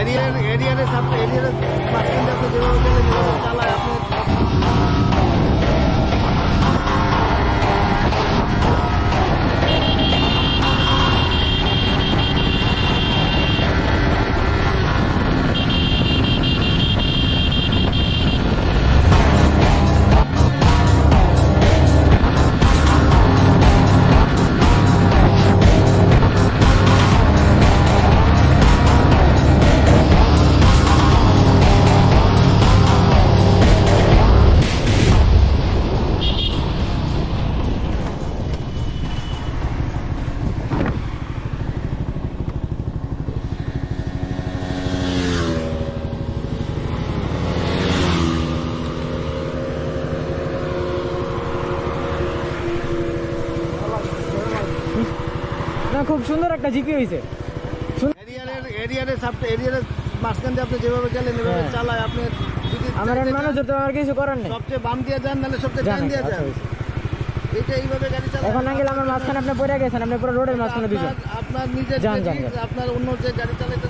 এরিয়ার মাঝখান দিয়ে আপনি যেভাবে গেলে যেভাবে চালায় আপনি না, খুব সুন্দর একটা জিপি হয়েছে। এরিয়ার মাঝখান দিয়ে আপনি যেভাবে গেলেন এভাবে চালায় আপনি যদি আমার মানুষ তো আমার কিছু করার নেই। সবচেয়ে বাম দিয়ে যান নাহলে সবচেয়ে ডান দিয়ে যান। এইটা এইভাবে গাড়ি চালায় এখন আঙ্কেল আমার মাঝখানে আপনি পড়ে গেছেন, আপনি পুরো রোডের মাঝখানে দিয়েছেন। আপনার নিজের যান, যান, আপনার অন্য যে গাড়ি চালাইতে